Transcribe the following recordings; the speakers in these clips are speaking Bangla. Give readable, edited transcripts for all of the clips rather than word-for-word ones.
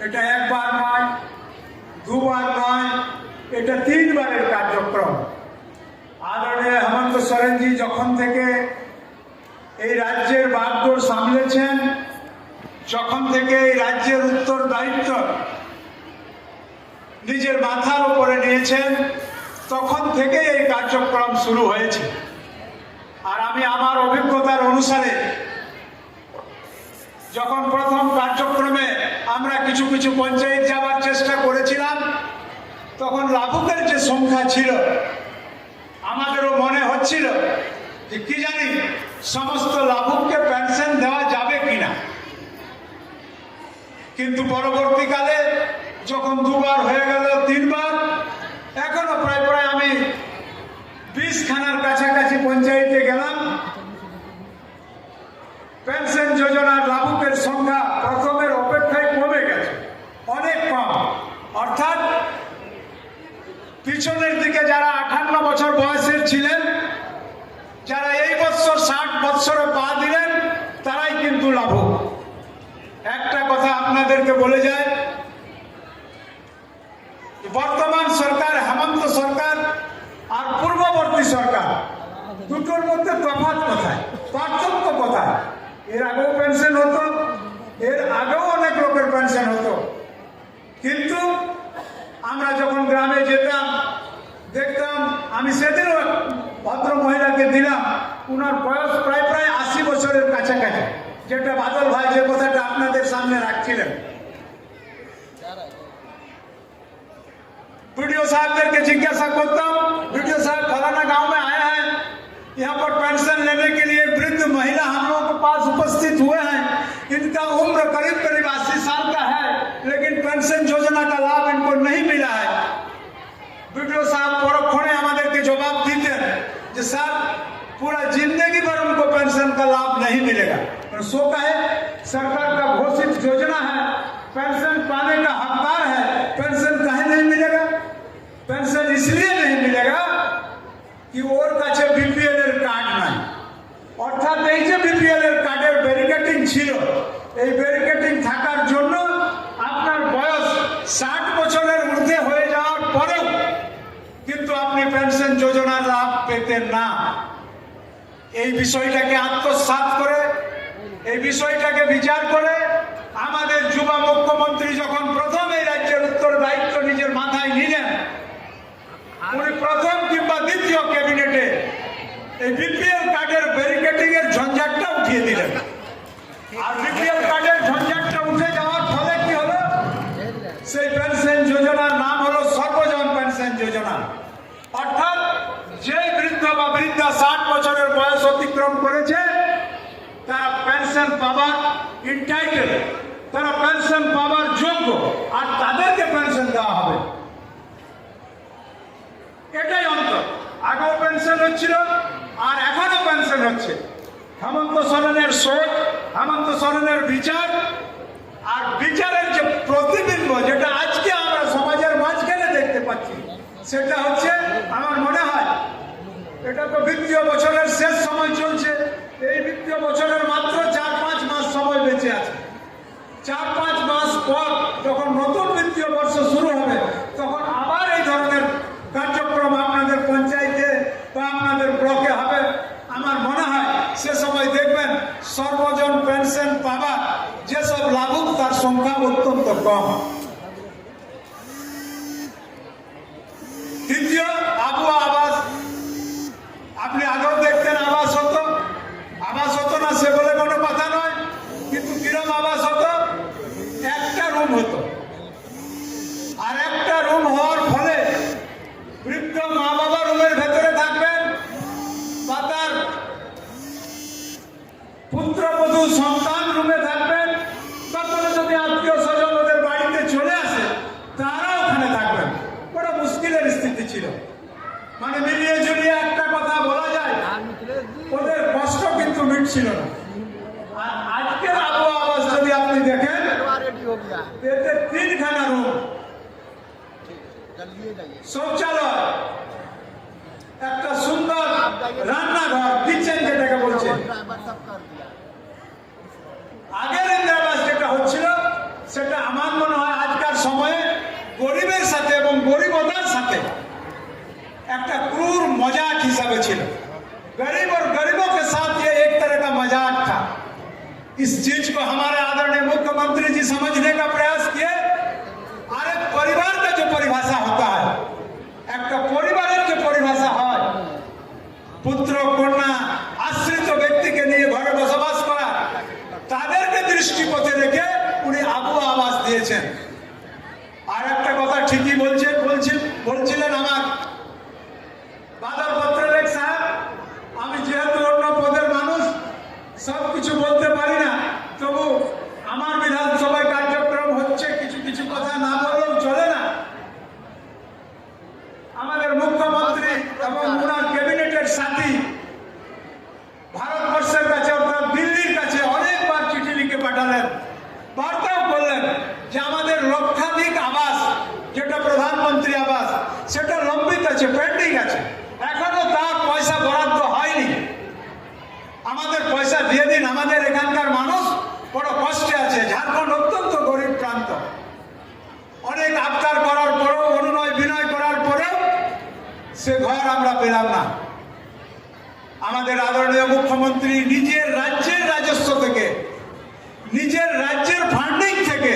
এটা একবার নয়, দুবার নয়, এটা 3 বারের কার্যক্রম। আদরণীয় হেমন্ত সোরেনজি যখন থেকে এই রাজ্যের বাগডোর সামলেছেন, যখন থেকে এই রাজ্যের উত্তরদায়িত্ব নিজের মাথার উপরে নিয়েছেন, তখন থেকে এই কার্যক্রম শুরু হয়েছে। আর আমি আমার অভিজ্ঞতার অনুসারে যখন প্রথম কার্যক্রমে আমরা কিছু কিছু পঞ্চায়েত যাওয়ার চেষ্টা করেছিলাম, তখন লাভুকের যে সংখ্যা ছিল, আমাদেরও মনে হচ্ছিল যে কি জানি সমস্ত লাভুককে পেনশন দেওয়া যাবে কিনা। কিন্তু পরবর্তীকালে যখন 2 বার হয়ে গেল, 3 বার, এখনো প্রায় প্রায় আমি 20 খানার কাছাকাছি পঞ্চায়েতে গেলাম। পেনশন যোজনার লাভুকের সংখ্যা প্রথমের অপেক্ষায় কমে গেছে, অনেক কম। অর্থাৎ পিছনের দিকে যারা 58 বছর বয়সের ছিলেন, যারা এই বছর 60 বছরে পা দিলেন, তারাই কিন্তু লাভুক। একটা কথা আপনাদেরকে বলে যায়, বর্তমান সরকার, হেমন্ত সরকার আর পূর্ববর্তী সরকার, দুটোর মধ্যে তফাৎ কোথায়, পার্থক্য কোথায়? এর আগেও পেনশন হতো, এর আগেও অনেক লোকের পেনশন হতো, কিন্তু আমরা যখন গ্রামে যেতাম দেখতাম, আমি সেদিনও ভদ্র মহিলাকে দিলাম, উনার বয়স প্রায় প্রায় 80 বছরের কাছাকাছি, যেটা বাদল ভাই যে কথাটা আপনাদের সামনে রাখছিলেন। वीडियो साहब करके जिज्ञासा करता हूँ, वीडियो साहब फलाना गांव में आए हैं, यहाँ पर पेंशन लेने के लिए वृद्ध महिला हम लोगों के पास उपस्थित हुए हैं, इनका उम्र करीब करीब 80 साल का है, लेकिन पेंशन योजना का लाभ इनको नहीं मिला है। वीडियो साहब परोक्षणे हमारे के जवाब देते हैं कि सर पूरा जिंदगी भर उनको पेंशन का लाभ नहीं मिलेगा। और सो कहे सरकार का घोषित योजना है, पेंशन पाने का हकदार है, पेंशन कहीं नहीं मिलेगा। पेंशन इसलिए नहीं मिलेगा कि ওর কাছে বিপিএল এর কার্ড নাই। অর্থাৎ এই যে বিপিএল এর কার্ডের ব্যারিকেডিং ছিল, এই ব্যারিকেডিং থাকার জন্য আপনার বয়স 60 বছরের ঊর্ধ্বে হয়ে যাওয়ার পরেও কিন্তু আপনি পেনশন যোজনার লাভ পেতেন না। এই বিষয়টাকে আত্মসাৎ করে, এই বিষয়টাকে বিচার করে আমাদের যুবা মুখ্যমন্ত্রী যখন প্রথম এই রাজ্যের উত্তরদায়িত্ব নিজের মাথায় নিলেন, উনি প্রথম কিংবা দ্বিতীয় ক্যাবিনেটে এই বিপিএল কার্ডের ব্যারিকেডিং এর ঝঞ্ঝাটটা উঠিয়ে দিলেন। আর বিপিএল কার্ডের ঝঞ্ঝাটটা উঠে যাওয়ার ফলে কি হলো, সেই পেনশন যোজনার নাম হলো সর্বজন পেনশন যোজনা। অর্থাৎ যে বৃদ্ধ বা বৃদ্ধা 60 বছরের বয়স অতিক্রম করেছে, তারা পেনশন পাবার ইন্টাইটেল, তারা পেনশন পাবার যোগ্য, আর তাদেরকে পেনশন দেওয়া হবে। এটাই অন্তর। আগেও পেনশন হচ্ছিল আর এখনো পেনশন হচ্ছে। হেমন্ত সোরেনের সোচ, হেমন্ত সোরেনের বিচার, আর বিচারের যে প্রতিবিম্ব যেটা আজকে আমরা সমাজের মাঝখানে দেখতে পাচ্ছি, সেটা হচ্ছে আমার মনে হয় এটা তো বিত্তীয় বছরের শেষ সময় চলছে। এই বিত্তীয় বছরের মাত্র 4-5 মাস সময় বেঁচে আছে। 4-5 মাস পর যখন নতুন বিত্তীয় বর্ষ শুরু হবে, তখন আবার এই ধরনের কার্যক্রম আপনাদের পঞ্চায়েতে বা আপনাদের ব্লকে হবে। আমার মনে হয় সে সময় দেখবেন সর্বজন পেনশন পাবার যেসব লাভুক, তার সংখ্যা অত্যন্ত কম। দ্বিতীয়, আবহাওয়া আবাস। আপনি আগেও দেখতেন আবাস হতো, আবাস হতো না সে বলে কোনো কথা নয়, কিন্তু কিরম আবাস হতো, একটা রুম হতো। আর একটা রুম হওয়ার ফলে বৃদ্ধ মা বাবা রুমের ভেতরে থাকবেন, বা তার পুত্রবধূ সন্তান রুমে থাকবেন, বা কোনো যদি আত্মীয় স্বজন ওদের বাড়িতে চলে আসে তারা ওখানে থাকবেন। বড় মুশকিলের স্থিতি ছিল। মানে মিলিয়ে ঝুলিয়ে একটা কথা বলা যায়, ওদের কষ্ট কিন্তু মিটছিল না। আর আজকের আবহাওয়া আবাস যদি আপনি দেখেন, এতে 3খানা রুম, শৌচালয়, একটা সুন্দর রান্নাঘর, কিচেন যেটাকে বলছে। আগের ইন্দিরা আবাস যেটা হচ্ছিল, সেটা আমার মনে হয় में छिलो। गरीब और गरीबों के साथ ये एक तरह का मजाक था। इस चीज को हमारे आदरणीय मुख्यमंत्री जी समझने का प्रयास किए। अरे परिवार का जो परिभाषा होता है, एक परिवार जो परिभाषा है, पुत्र कन्या आश्रित व्यक्ति के लिए घरे बसबास करा तादेरके दृष्टिपथे रेखे उनी आबहावा आवास दिएছেন। আর একটা কথা ঠিকই বলছিলেন আমার বাদল পত্রলেখ সাহেব, আমি যেহেতু অন্য পদের মানুষ সব কিছু বলতে পারি না, তবু আমার বিধানসভায় কার্যক্রম হচ্ছে, কিছু কিছু কথা না বললেও চলে না। আমাদের মুখ্যমন্ত্রী এবং ওনার ক্যাবিনেটের সাথী ভারতবর্ষের কাছে অর্থাৎ দিল্লির কাছে অনেকবার চিঠি লিখে পাঠালেন, বার্তাও করলেন যে আমাদের লক্ষাধিক আবাস যেটা প্রধানমন্ত্রী আবাস সেটা লম্বিত আছে, পেন্ডিং আছে, এখনো তার পয়সা বরাদ্দ হয়নি। আমাদের পয়সা দিয়ে দিন, আমাদের এখানকার মানুষ বড় কষ্টে আছে। ঝাড়খণ্ড অত্যন্ত গরিব প্রান্ত, অনেক আবদার করার পরেও, অনুনয় বিনয় করার পরেও সে ঘর আমরা পেলাম না। আমাদের আদরণীয় মুখ্যমন্ত্রী নিজের রাজ্যের রাজস্ব থেকে, নিজের রাজ্যের ফান্ডিং থেকে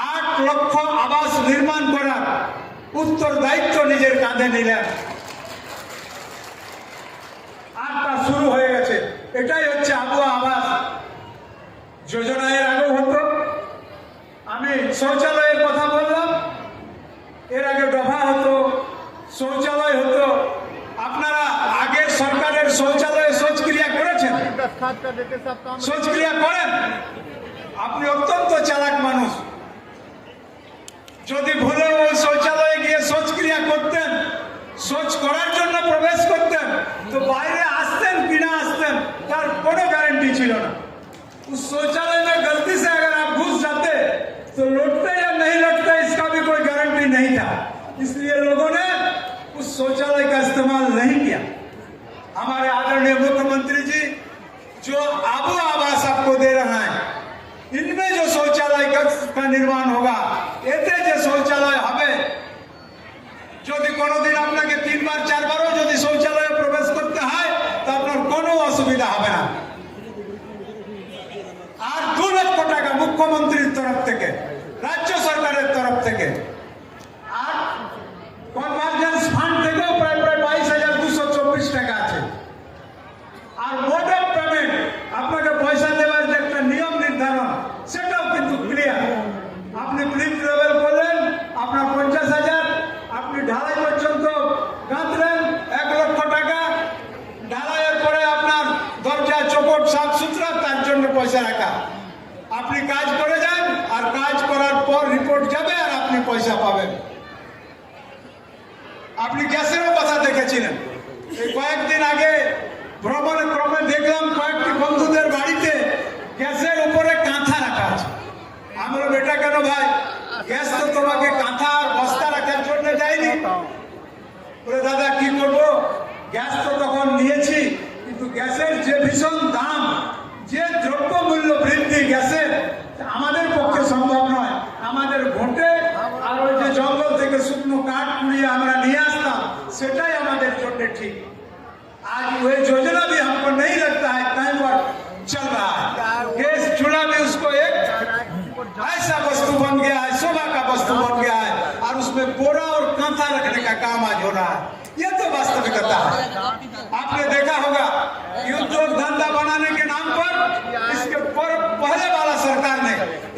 8 লক্ষ আবাস নির্মাণ করার উত্তর দায়িত্ব নিজের কাঁধে নিলেন। আটটা শুরু হয়ে গেছে। এটাই হচ্ছে আবহাওয়া আবাস যোজনা। এর আগেও হতো, আমি শৌচালয়ের কথা বললাম, এর আগে দফা হতো, শৌচালয় হতো। আপনারা আগের সরকারের শৌচালয়ে শৌচক্রিয়া করেছেন? শৌচক্রিয়া করেন? আপনি অত্যন্ত চালাক মানুষ। যদি ভুলে ওই শৌচালয়ে গিয়ে শৌচক্রিয়া করতেন, শৌচ করার জন্য প্রবেশ করতেন, তো বাইরে আসতেন কি না আসতেন তার কোনো গ্যারেंटी ছিল না। उस शौचालय में गलती से अगर आप घुस जाते तो लौटते या नहीं लौटते इसका भी कोई गारंटी नहीं था। इसलिए लोगों ने उस शौचालय का इस्तेमाल नहीं किया। हमारे आदरणीय मुख्यमंत्री जी जो आबो आवास आपको दे रहा है, इनमें जो शौचालय का निर्माण होगा, এতে যে শৌচালয় হবে, যদি কোনোদিন আপনাকে 3 বার 4 বারও যদি শৌচালয়ে প্রবেশ করতে হয় তো আপনার কোনো অসুবিধা হবে না। আর 2 লক্ষ টাকা মুখ্যমন্ত্রীর তরফ থেকে, রাজ্য সরকারের তরফ থেকে, আর কনভার্জেন্স ফান্ড থেকেও প্রায় 22,224 টাকা আছে। আর মোড অফ পেমেন্ট, আপনাকে পয়সা দেওয়ার যে একটা নিয়ম নির্ধারণ, সেটাও কিন্তু ক্লিয়ার। আপনি ব্রিক লেভেল করলেন, আপনার 50,000, আপনি ঢালাই পর্যন্ত গাঁথলেন 1 লক্ষ টাকা, ঢালাইয়ের পরে আপনার দরজা চৌকট সাফ সুতরা, তার জন্য পয়সা রাখা। আপনি কাজ করে যান, আর কাজ করার পর রিপোর্ট যাবে আর আপনি পয়সা পাবেন। আপনি গ্যাসেরও কথা দেখেছিলেন। এই কয়েকদিন আগে ভ্রমণে ক্রমে দেখলাম কয়েকটি বন্ধুদের বাড়িতে গ্যাসের উপরে কাঁথা রাখা আছে। আমরা বেটা কেন ভাই, গ্যাস তো তোমাকে কাঁথা আর বস্তা রাখার জন্য যায়নি। বলে দাদা কি করব, গ্যাস তো তখন নিয়েছি, কিন্তু গ্যাসের যে ভীষণ দাম, যে দ্রব্য মূল্য বৃদ্ধি গ্যাসের, আমাদের পক্ষে সম্ভব নয়। আমাদের ঘুঁটে আর ওই যে জঙ্গল থেকে শুকনো কাঠ কুড়িয়ে আমরা নিয়ে আসতাম, সেটাই আমাদের জন্য ঠিক। आज वह योजना भी हमको नहीं लगता है कहीं पर चल रहा है। गैस चूल्हा भी उसको एक ऐसा वस्तु बन गया है, शोभा का वस्तु बन गया है, और उसमें बोरा और कांथा रखने का काम आज हो रहा है। ये तो वास्तविकता है। आपने देखा होगा कि उद्योग धंधा बनाने के नाम पर इसके पहले वाला सरकार ने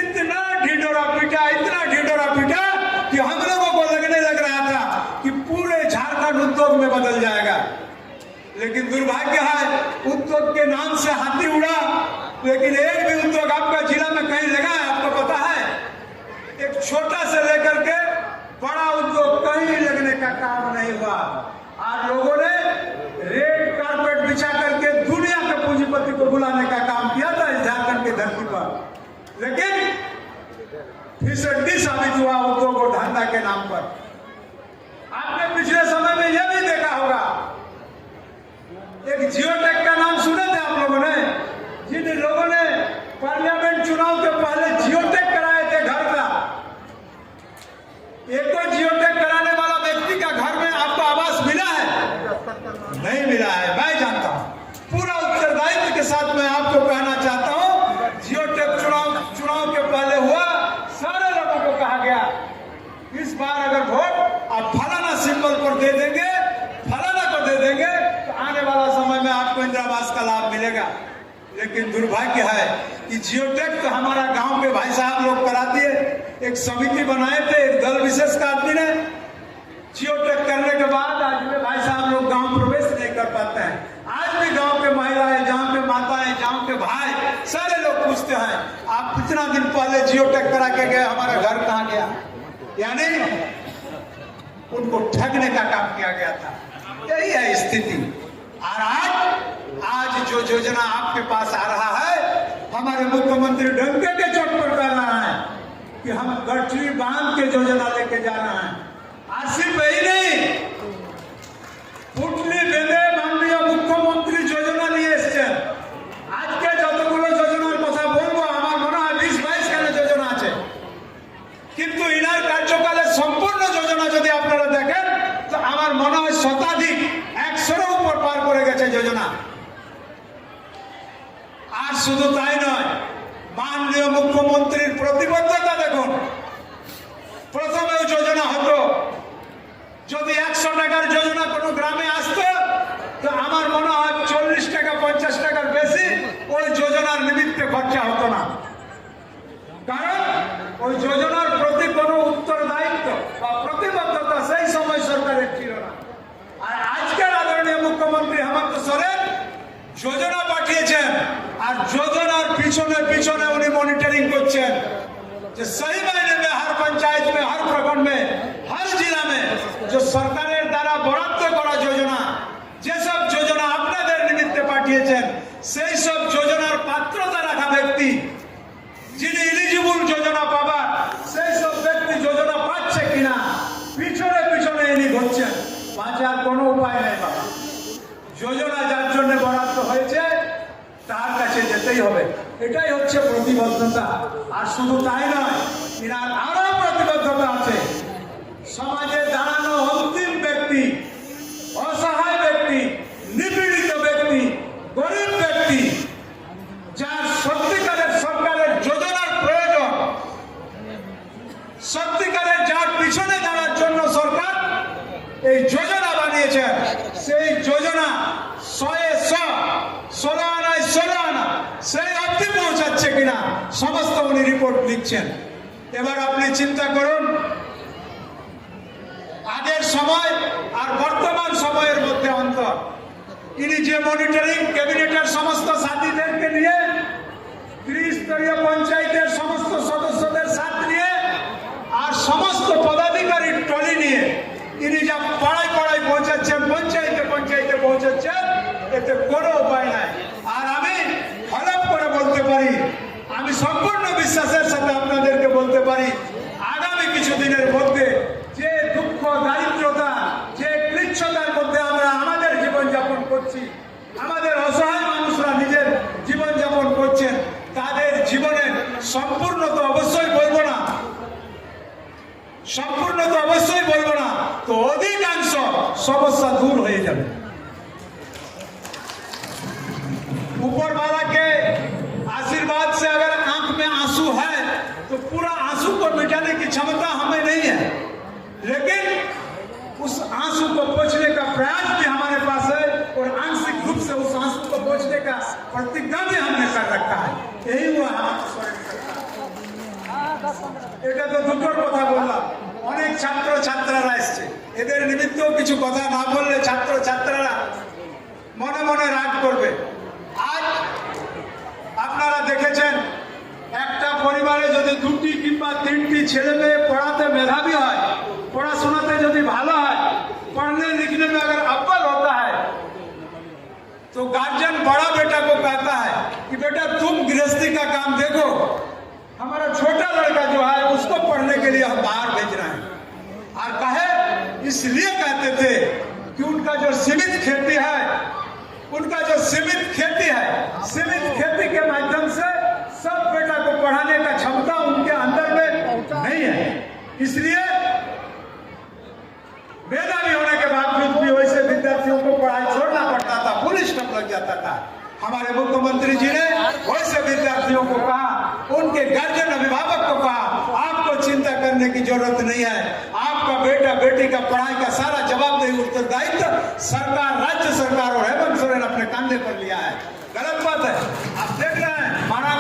इतना ढिंढोरा पीटा, इतना ढिंढोरा पीटा कि हम लोगों को लगने लग रहा था कि पूरे झारखंड उद्योग में बदल जाएगा। लेकिन दुर्भाग्य है, उद्योग के नाम से हाथी उड़ा, लेकिन एक भी उद्योग आपका जिला में कहीं लगा है? आपको पता है? एक छोटा से लेकर के बड़ा उद्योग कहीं लगने का काम नहीं हुआ। आज लोगों ने रेड कारपेट बिछा करके दुनिया के पूंजीपति को बुलाने का काम किया था इस झारखंड की धरती पर, लेकिन फिसड्डी साबित हुआ उद्योग और धंधा के नाम पर। आपने पिछले समय में यह भी देखा होगा, एक जियोटेक का नाम सुने थे आप लोगों ने? जिन लोगों ने पार्लियामेंट चुनाव के पहले जियोटेक कराए थे घर का, एक तो जियोटेक कराने वाला व्यक्ति का घर में आपको आवास मिला है? लेकिन दुर्भाग्य है कि जियोटेक तो हमारा गांव के भाई साहब लोग करा दिए। एक समिति बनाए थे, एक दल विशेष का आदमी ने। जियोटेक करने के बाद आज में भाई साहब लोग गांव प्रवेश नहीं कर पाते हैं। आज भी गांव के महिलाएं, गांव के माताएं, गांव के भाई सारे लोग पूछते हैं आप कितना दिन पहले जियोटेक करा के गए, हमारा घर कहाँ गया। यानी उनको ठगने का काम किया गया था। यही है स्थिति। और आज जो योजना आपके पास आ रहा है, हमारे मुख्यमंत्री डंके के चोट पर कर रहा है कि हम गठरी बांध के योजना लेके जाना है। आज सिर्फ यही नहीं, पुटली बेंदे माननीय मुख्यमंत्री योजना নিয়ে এসেছেন। আজকে যতগুলো যোজনার কথা বলবো আমার মনে হয় 20-22 খানা যোজনা আছে, কিন্তু ইনার কার্যকালে সম্পূর্ণ যোজনা যদি আপনারা দেখেন তো আমার মনে হয় শতাধিক 100-এর উপর পার করে গেছে যোজনা। আর শুধু তাই নয়, মাননীয় মুখ্যমন্ত্রীর প্রতিবদ্ধতা দেখুন। প্রথমেও যোজনা হতো, যদি 100 টাকার যোজনা কোনো গ্রামে আসতো তো আমার মনে হয় 40 টাকা 50 টাকার বেশি ওই যোজনার নিমিত্তে খরচা হতো না, কারণ ওই যোজনার প্রতি কোনো উত্তরদায়িত্ব বা প্রতিবদ্ধতা সেই সময় সরকারের ছিল না। আর আজকের আদরণীয় মুখ্যমন্ত্রী হেমন্ত সোরেন যোজনা পাঠিয়েছেন, আর যোজনার পিছনে পিছনে উনি মনিটরিং করছেন যে सही मायने में हर पंचायत में, हर प्रखंड में, हर जिला में जो सरकारेर द्वारा বরাদ্দ করা যোজনা, যেসব যোজনা আপনাদের নিমিত্তে পাঠিয়েছেন সেই সব যোজনার পাত্রতা রাখা ব্যক্তি, যিনি এলিজিবল যোজনা পাবা সেই সব ব্যক্তি যোজনা পাচ্ছে কিনা পিছনে পিছনে ইনি ঘুরছেন। বাঁচার কোনো উপায় নেই বাবা। যোজনা যার জন্য বরাদ্দ হয়েছে তার কাছে যেতেই হবে, এটাই হচ্ছে প্রতিবদ্ধতা। আর শুধু তাই নয়, এনার আরো প্রতিবদ্ধতা আছে। সমাজে দাঁড়ানো অন্তিম ব্যক্তি, অসহায় ব্যক্তি, নিপীড়িত ব্যক্তি, গরিব ব্যক্তি, যার সত্যিকারের সরকারের যোজনার প্রয়োজন, সত্যিকারের যার পিছনে দাঁড়ার জন্য সরকার এই যোজনা বানিয়েছেন, সেই যোজনা 100-এ 100, 16 আনায় 16 আনা সেই অবধি পৌঁছাচ্ছে কিনা সমস্ত উনি রিপোর্ট লিখছেন। এবার আপনি চিন্তা করুন, আগের সময় আর বর্তমান সময়ের মধ্যে অন্তর। ইনি যে মনিটরিং ক্যাবিনেটের সমস্ত সাথীদেরকে নিয়ে, ত্রিস্তরীয় পঞ্চায়েতের সমস্ত সদস্যদের সাথ নিয়ে আর সমস্ত পদাধিকারীর টলি নিয়ে ইনি যা পাড়ায় পাড়ায় পৌঁছাচ্ছেন, পঞ্চায়েতে পঞ্চায়েতে পৌঁছাচ্ছেন, এতে কোনো উপায় নাই। আর আমি হলফ করে বলতে পারি, আমি সম্পূর্ণ বিশ্বাসের সাথে আপনাদেরকে বলতে পারি, আগামী কিছুদিনের মধ্যে যে দুঃখ, দারিদ্রতা, যে ক্লিচ্ছতার মধ্যে আমরা আমাদের জীবনযাপন করছি, আমাদের অসহায় মানুষরা নিজের জীবনযাপন করছেন, তাদের জীবনের সম্পূর্ণ তো অবশ্যই বলবো না, সম্পূর্ণ তো অবশ্যই বলবো না, তো অধিকাংশ সমস্যা দূর হয়ে যাবে। ऊपर वाला के आशीर्वाद से अगर आंख में आंसू है तो पूरा आंसू को मिटाने की क्षमता हमें नहीं है, लेकिन उस आंसू को पोंछने का प्रयास भी हमारे पास है और आंशिक रूप से उस आंसू को पोंछने का प्रतिज्ञा भी हमने कर रखा है। यही हुआ এটা তো দুটোর কথা বললাম। অনেক ছাত্র ছাত্রীরা এসছে, এদের নিমিত্তেও কিছু কথা না বললে ছাত্র ছাত্রীরা মনে মনে রাগ করবে। আজ আপনারা দেখেছেন, একটা পরিবারে যদি 2টি কিংবা 3টি ছেলে মেয়ে পড়াতে মেধাবী হয়, পড়াশোনাতে যদি ভালো হয়, पढ़ने लिखने में अगर अव्वल होता है, तो गार्जियन बड़ा बेटा को कहता है कि बेटा तुम गृहस्थी का काम देखो, हमारा छोटा लड़का जो है उसको पढ़ने के लिए हम बाहर भेज रहे हैं। और कहे इसलिए कहते थे कि उनका जो सीमित खेती है, उनका जो सीमित खेती है, सीमित खेती के माध्यम से सब बेटा को पढ़ाने का क्षमता उनके अंदर में नहीं है, इसलिए मेधावी होने के बावजूद भी वैसे विद्यार्थियों को पढ़ाई छोड़ना पड़ता था, फुल स्टॉप लग जाता था। हमारे मुख्यमंत्री जी ने वैसे विद्यार्थियों को कहा, उनके गार्जियन अभिभावक को कहा, आपको चिंता करने की जरूरत नहीं है, आपका बेटा बेटी का पढ़ाई का सारा जवाबदेही उत्तरदायित्व सरकार, राज्य सरकार और हेमंत सोरेन अपने कंधे पर लिया है। गलत बात है, आप देख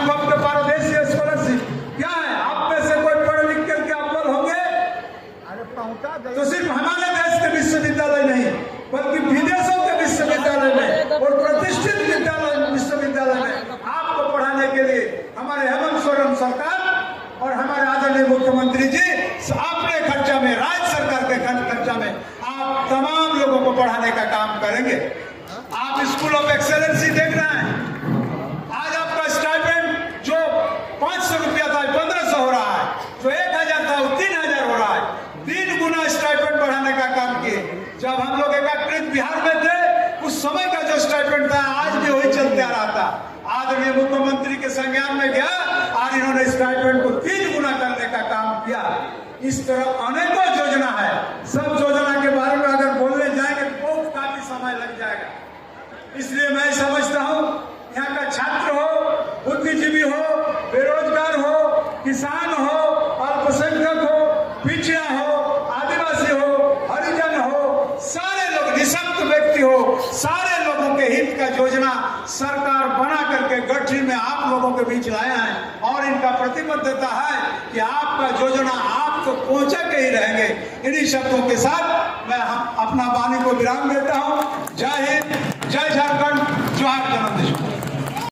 अनुभव के पारदेशी स्कॉलरशिप क्या है? आप में से कोई पढ़ लिख करके अव्वल होंगे तो सिर्फ हमारे देश के विश्वविद्यालय नहीं बल्कि विदेशों के विश्वविद्यालय में और प्रतिष्ठित विश्वविद्यालय में आपको पढ़ाने के लिए हमारे हेमंत सोरेन सरकार और हमारे आदरणीय मुख्यमंत्री जी अपने खर्चा में, राज्य सरकार के खर्चा में आप तमाम लोगों को पढ़ाने का काम करेंगे। आप स्कूल ऑफ एक्सेलेंसी देख रहे हैं, आज आपका स्टाइपेंड जो 500 रुपया था 1500 हो रहा है, जो 1000 था वो 3000 हो रहा है, 3 गुना स्टाइपेंड बढ़ाने का काम किए। जब हम लोग एकीकृत बिहार में थे उस समय का जो स्टाइपेंड था आज भी वही चलते आ रहा था। आदरणीय मुख्यमंत्री के संज्ञान में गया और इन्होंने स्टाइपेंड को 3 गुना करने का काम किया। इस तरह अनेकों योजना है, सब योजना के बारे में अगर बोलने जाएंगे तो बहुत काफी समय लग जाएगा। इसलिए मैं समझता हूँ यहाँ का छात्र हो, बुद्धिजीवी हो, बेरोजगार हो, किसान हो, अल्पसंख्यक हो, पिछड़ा हो, आदिवासी हो, हरिजन हो, सारे लोग, निःशक्त व्यक्ति हो, सारे लोगों के हित का योजना सरकार बना करके गठरी में आप लोगों के बीच लाया है और इनका प्रतिबद्धता है कि आपका योजना आपको पहुंचा के ही रहेंगे। इन्हीं शब्दों के साथ मैं अपना वाणी को विराम देता हूं। जय हिंद, जय झारखंड, जोहार जनादेश।